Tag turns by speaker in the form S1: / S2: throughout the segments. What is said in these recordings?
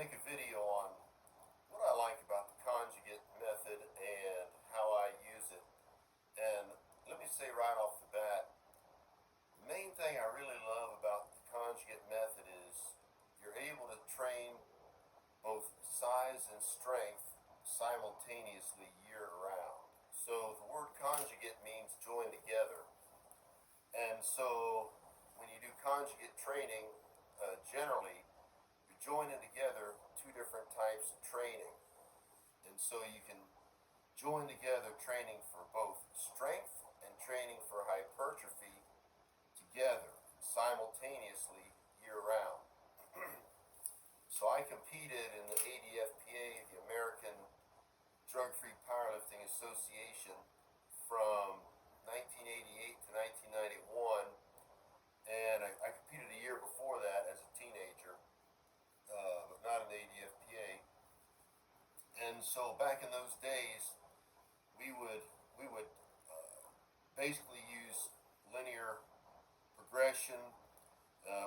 S1: make a video on what I like about the conjugate method and how I use it. And let me say right off the bat, the main thing I really love about the conjugate method is you're able to train both size and strength simultaneously year round. So the word conjugate means join together. And so when you do conjugate training, generally you're joining together two different types of training. And so you can join together training for both strength and training for hypertrophy together simultaneously year round. So I competed in the ADFPA, the American Drug Free Powerlifting Association, from 1988 to 1991, and I competed a year before that as a teenager, but not in the ADFPA. And so back in those days, we would basically use linear progression.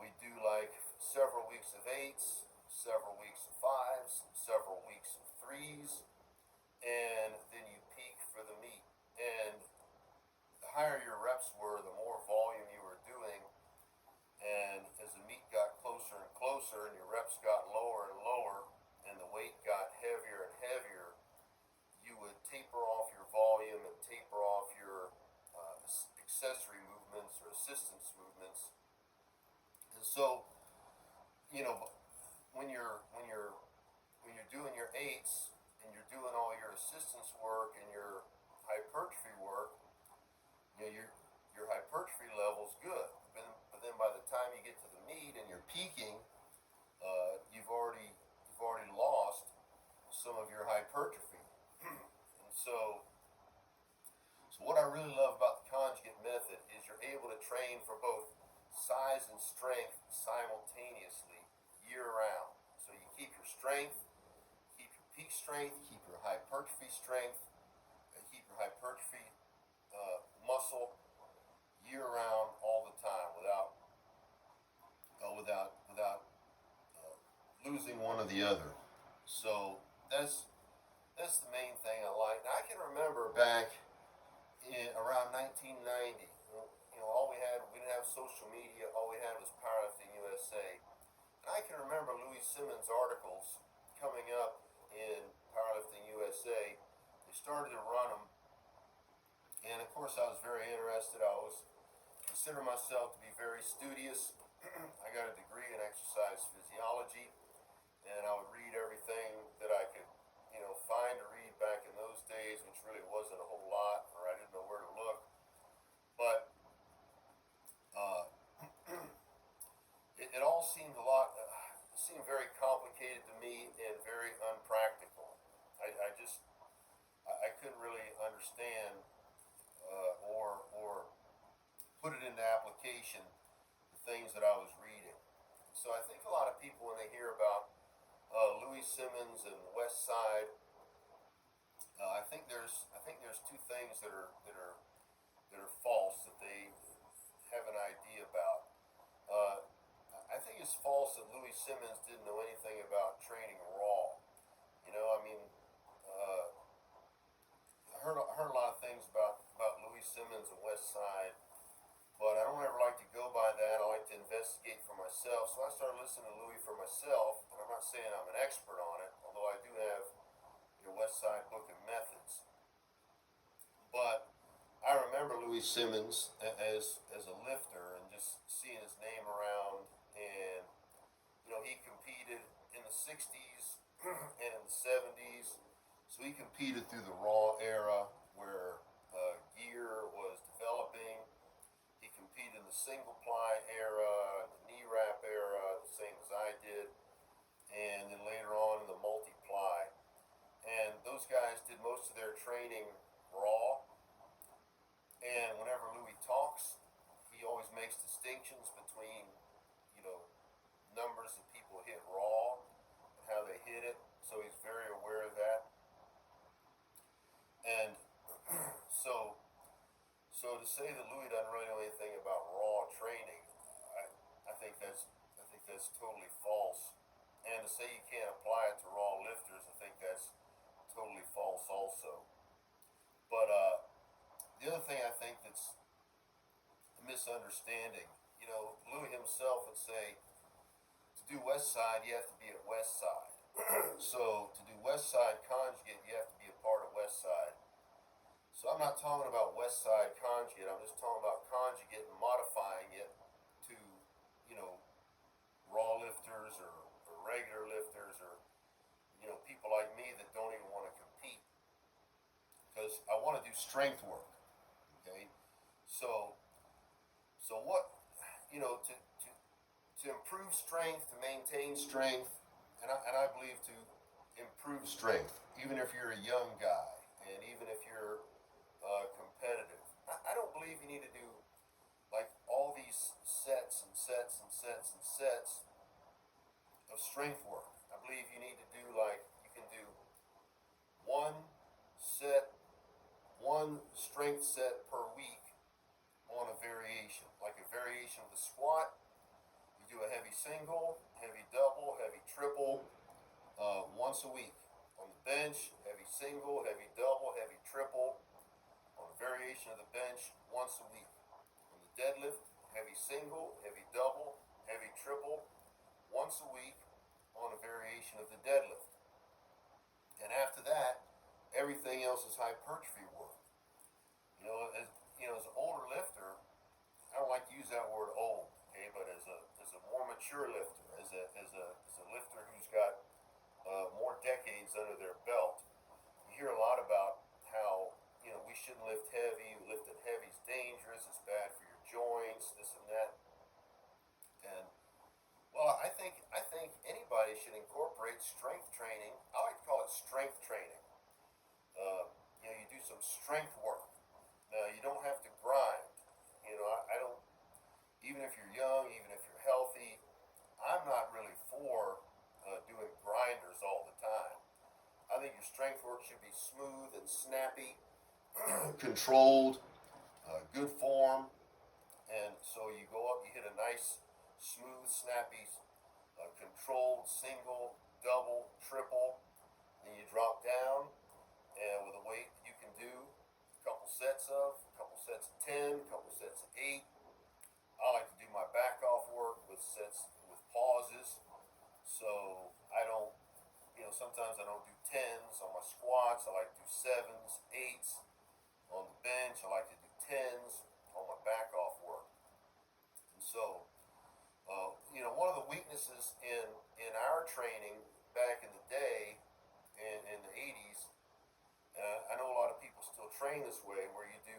S1: We do like several weeks of eights, several weeks of fives, several weeks of threes, and then you peak for the meet. And the higher your reps were, the more volume you were doing. And as the meet got closer and closer and your reps got lower and lower and the weight got heavier and heavier, you would taper off your volume and taper off your accessory movements or assistance movements. And so, you know, when you're doing your eights and you're doing all your assistance work and your hypertrophy work, you know, your hypertrophy level's good. But then by the time you get to the meet and you're peaking, you've already lost some of your hypertrophy. And so what I really love about the conjugate method is you're able to train for both size and strength simultaneously year round. So you keep your strength, keep your peak strength, keep your hypertrophy strength, and keep your hypertrophy muscle year round all the time without losing one or the other. So that's the main thing I like. Now I can remember back in around 1990, we didn't have social media. All we had was Powerlifting USA. And I can remember Louis Simmons' articles coming up in Powerlifting USA. They started to run them, and of course I was very interested. I always consider myself to be very studious. I got a degree in exercise physiology, and I would read everything that I could, find to read back in those days, which really wasn't a whole lot, or I didn't know where to look. But it all seemed seemed very complicated to me and very unpractical. I couldn't really understand or put it into application the things that I was reading. So I think a lot of people, when they hear about Louis Simmons and West Side, I think there's two things that are false that they have an idea about. I think it's false that Louis Simmons didn't know anything about training raw. I heard a lot of things about Louis Simmons and West Side, but I don't ever like to go by that. I like to investigate for myself. So I started listening to Louis for myself, and I'm not saying I'm an expert on it, although I do have your West Side Book of Methods. But I remember Louis Simmons as a lifter and just seeing his name around, and he competed in the 60s and in the 70s. So he competed through the raw era where gear was developing. He competed in the single ply era, the knee wrap era, the same as I did, and then later on in the multi ply. And those guys did most of their training raw. And whenever Louis talks, he always makes distinctions between, numbers that people hit raw and how they hit it. So he's very aware of that. And so to say that Louis doesn't really know anything about raw training, I think that's totally false. And to say you can't apply it to raw lifters, I think that's totally false also. But the other thing I think that's a misunderstanding, Louis himself would say to do West Side, you have to be at West Side. So to do West Side Conjugate, you have to be a part of West Side. So I'm not talking about West Side Conjugate. I'm just talking about Conjugate and modifying it to, raw lifters or regular lifters or, people like me that don't even want to compete because I want to do strength work. Okay, so what, to improve strength, to maintain strength, and I believe to improve strength, even if you're a young guy and even if you're competitive. I don't believe you need to do like all these sets and sets and sets and sets of strength work. I believe you need to do like you can do one set, one strength set per week on a variation, like a variation of the squat. You do a heavy single, heavy double, heavy triple once a week. On the bench, heavy single, heavy double, heavy triple. On a variation of the bench once a week. On the deadlift, heavy single, heavy double, heavy triple once a week on a variation of the deadlift. And after that, everything else is hypertrophy work. As an older lifter, I don't like to use that word old, okay, but as a more mature lifter, as a lifter who's got more decades under their belt, you hear a lot about how we shouldn't lift heavy. Lifting heavy is dangerous. It's bad for your joints. This and that. And well, I think anybody should incorporate strength training. I like to call it strength training. You do some strength work. Now you don't have to grind. I don't. Even if you're young, even if you're healthy, I'm not really for doing grinders all the time. I think your strength work should be smooth and snappy, controlled, good form, and so you go up, you hit a nice, smooth, snappy, controlled single, double, triple, and you drop down, and with a weight you can do a couple sets of 10, a couple sets of 8. I like to do my back off work with sets with pauses, so I don't, sometimes I don't do 10s on my squats. I like to do 7s, 8s on the bench. I like to do 10s on my back off work. And so, one of the weaknesses in our training back in the day, in the 80s, I know a lot of people still train this way, where you do,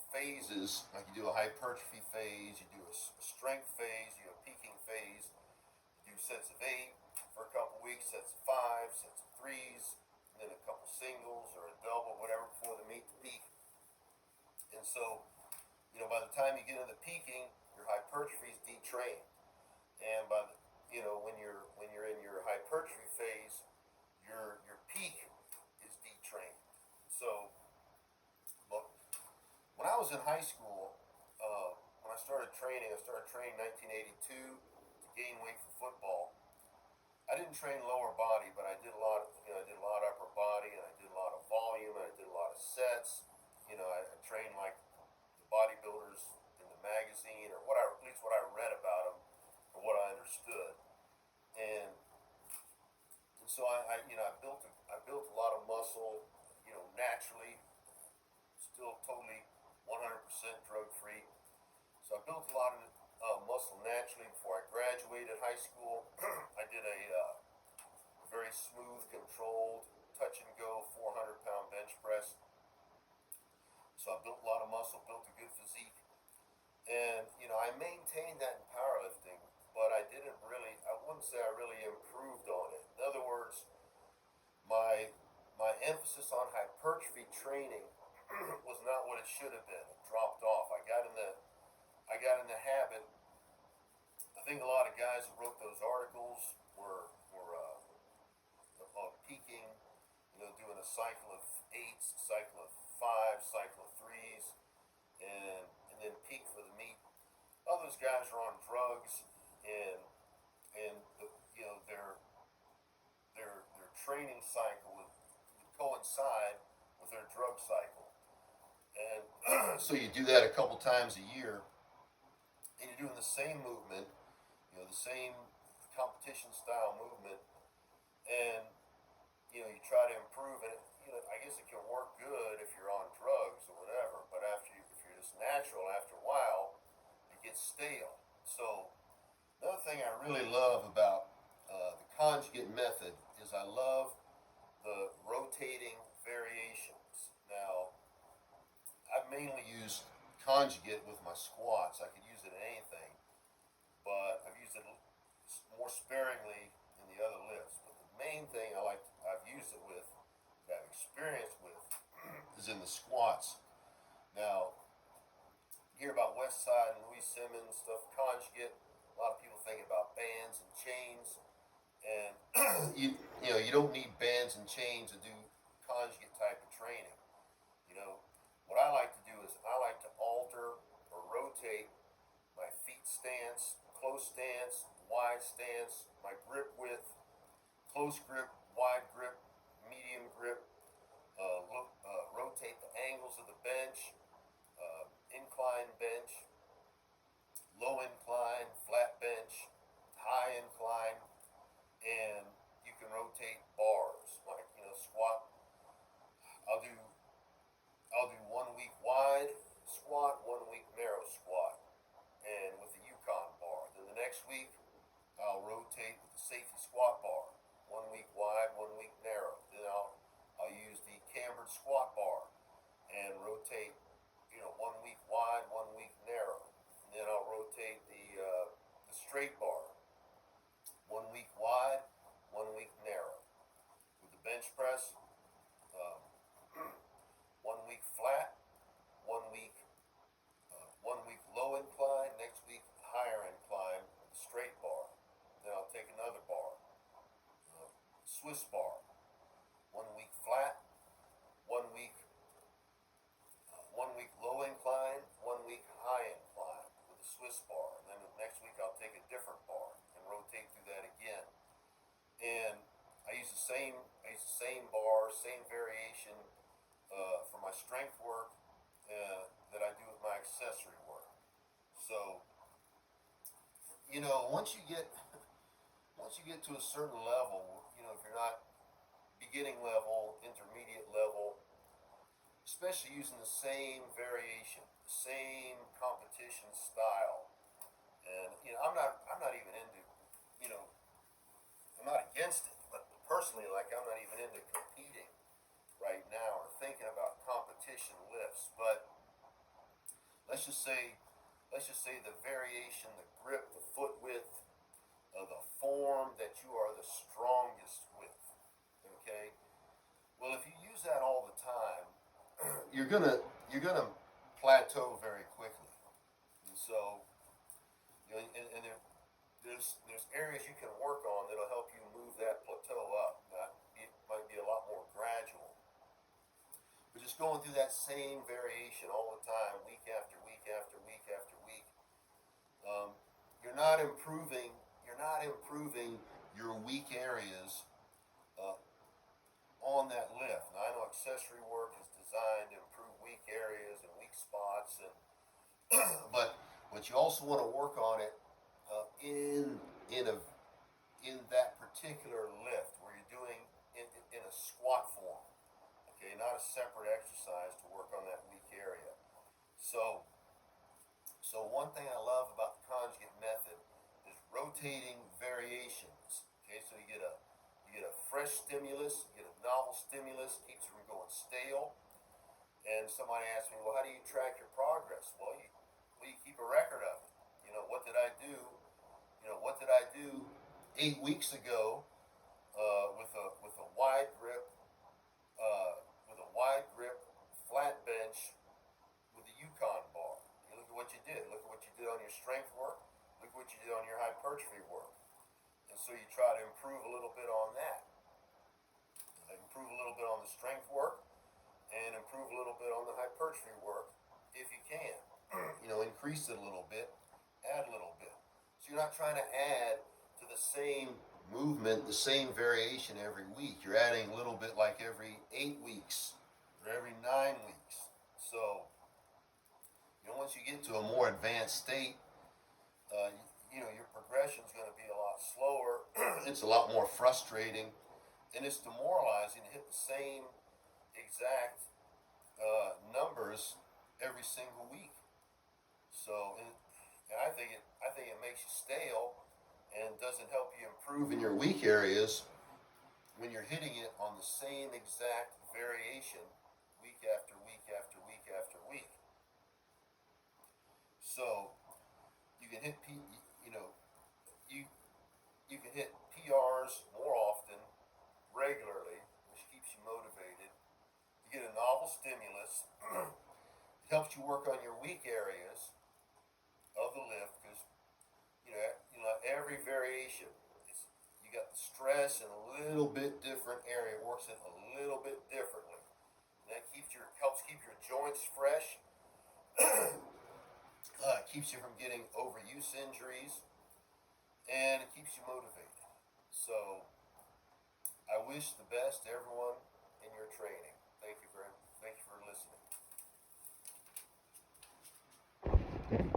S1: phases, like you do a hypertrophy phase, you do a strength phase, you do a peaking phase, you do sets of 8 for a couple weeks, sets of 5, sets of 3s, and then a couple singles or a double, whatever, before the meet to peak. And so, by the time you get into peaking, your hypertrophy is detrained, and when you're in your hypertrophy phase, your peak is detrained. So, but when I was in high school, when I started training in 1982 to gain weight for football. I didn't train lower body, but I did a lot. I did a lot of upper body, and I did a lot of volume, and I did a lot of sets. I trained like the bodybuilders in the magazine, or at least what I read about them, or what I understood. And so I built a lot of muscle, naturally, still totally 100% drug free. So I built a lot of muscle naturally before I graduated high school. I did a very smooth, controlled, touch and go 400-pound bench press. So I built a lot of muscle, built a good physique. And, I maintained that in powerlifting, but I wouldn't say I really improved on it. In other words, my emphasis on hypertrophy training was not what it should have been. It dropped off. I got in the habit. I think a lot of guys who wrote those articles were peaking, doing a cycle of 8s, a cycle of 5s, cycle of 3s, and then peak for the meet. All those guys are on drugs, and training cycle would coincide with their drug cycle. And so you do that a couple times a year, and you're doing the same movement, the same competition style movement, and you try to improve it. I guess it can work good if you're on drugs or whatever, but if you're just natural, after a while, it gets stale. So another thing I really love about the conjugate method is I love the rotating variations. Now, I've mainly used conjugate with my squats. I could use it in anything, but I've used it more sparingly in the other lifts. But the main thing I've used it with, that I've experienced with, is in the squats. Now, you hear about West Side and Louis Simmons stuff, conjugate. A lot of people think about bands and chains, and you don't need bands and chains to do conjugate type of training. What I like to do is I like to alter or rotate my feet stance, close stance, wide stance, my grip width, close grip, wide grip, medium grip, rotate the angles of the bench, incline bench, low incline, flat bench, high incline, and you can rotate bars like squat. I'll do 1 week wide squat, 1 week narrow squat, and with the Yukon bar. Then the next week I'll rotate with the safety squat bar, 1 week wide, 1 week narrow. Then I'll use the cambered squat bar and rotate 1 week wide, 1 week narrow. And then I'll rotate the straight bar, 1 week wide, 1 week narrow. With the bench press, 1 week flat, 1 week 1 week low incline, next week higher incline with the straight bar. Then I'll take another bar, Swiss bar, 1 week flat, 1 week 1 week low incline, 1 week high incline with the Swiss bar. And then the next week I'll take a different bar and rotate through that again. And I use the same bar, same variation for my strength work that I do with my accessory work. So, once you get to a certain level, if you're not beginning level, intermediate level, especially using the same variation, the same competition style, and I'm not even into, I'm not against it, but personally, I'm not even into competing right now or thinking about competition lifts. But let's just say the variation, the grip, the foot width, the form that you are the strongest with. Okay. Well, if you use that all the time, you're gonna plateau very quickly. And so, and there's areas you can work on that'll help you move that plateau up. It might be a lot more gradual. But just going through that same variation all the time, week after week after week after week, you're not improving your weak areas on that lift. Now I know accessory work is designed to improve weak areas and weak spots, and but you also want to work on it in that particular lift where you're doing in a squat form. Okay, not a separate exercise to work on that weak area. So one thing I love about the conjugate method is rotating variations. Okay, so you get a fresh stimulus, you get a novel stimulus, keeps it from going stale. And somebody asked me, well, how do you track your progress? Well, you keep a record of it. What did I do? What did I do 8 weeks ago with a wide grip flat bench with a Yukon bar? You look at what you did. Look at what you did on your strength work. Look at what you did on your hypertrophy work. And so you try to improve a little bit on that. Improve a little bit on the strength work and improve a little bit on the hypertrophy work if you can. Increase it a little bit, add a little bit. So you're not trying to add to the same movement the same variation every week. You're adding a little bit like every 8 weeks or every 9 weeks. So, once you get to a more advanced state, uh, your progression is going to be a lot slower. It's a lot more frustrating, and it's demoralizing to hit the same exact numbers every single week. So, and I think it makes you stale and doesn't help you improve in your weak areas when you're hitting it on the same exact variation week after week after week after week. So you can hit you know you you can hit PRs more often regularly, which keeps you motivated. You get a novel stimulus. It helps you work on your weak areas of the lift because every variation. You got the stress in a little bit different area. It works in a little bit differently. And that helps keep your joints fresh. Keeps you from getting overuse injuries, and it keeps you motivated. So I wish the best to everyone in your training. Thank you for listening.